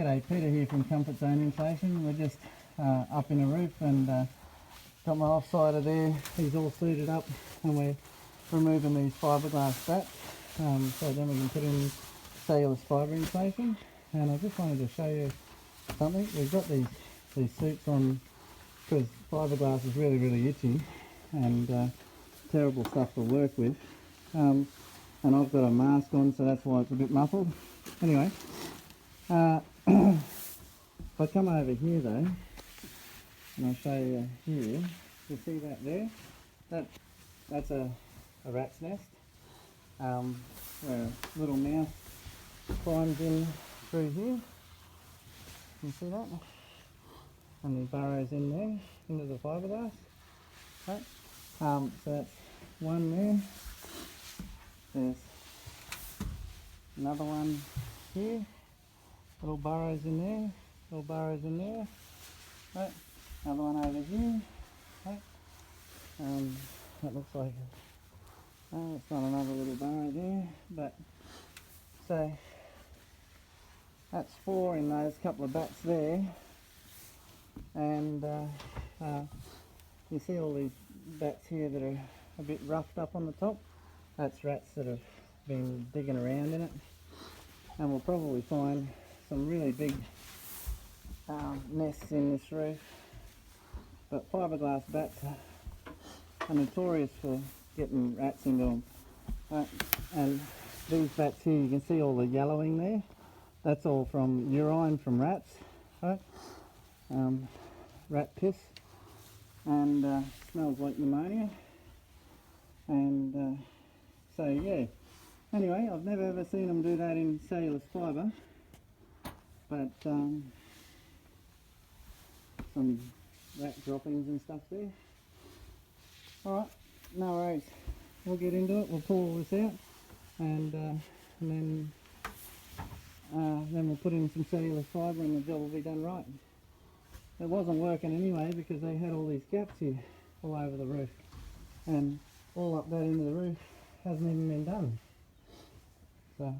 G'day, Peter here from Comfort Zone Insulation. We're just up in a roof and got my offsider there. He's all suited up and we're removing these fiberglass bats so then we can put in cellulose fibre insulation. And I just wanted to show you something. We've got these suits on because fiberglass is really itchy and terrible stuff to work with. And I've got a mask on, so that's why it's a bit muffled. Anyway, if I come over here though, and I'll show you here, you see that there? That's a rat's nest, where a little mouse climbs in through here. You see that? And he burrows in there, into the fiberglass. Right? So that's one there. There's another one here. Little burrows in there, little burrows in there. Right. Another one over here. Right. That looks like it's not another little burrow there, but so that's 4 in those couple of bats there. And you see all these bats here that are a bit roughed up on the top. That's rats that have been digging around in it, and we'll probably find some really big nests in this roof. But fiberglass bats are notorious for getting rats into them. Right. And these bats here, you can see all the yellowing there. That's all from urine from rats, right? Rat piss, and smells like pneumonia. And so yeah. Anyway, I've never ever seen them do that in cellulose fibre, but some rat droppings and stuff there. Alright, no worries. We'll get into it, we'll pull all this out, and then we'll put in some cellulose fibre and the job will be done right. It wasn't working anyway because they had all these gaps here all over the roof, and all up that into the roof hasn't even been done. So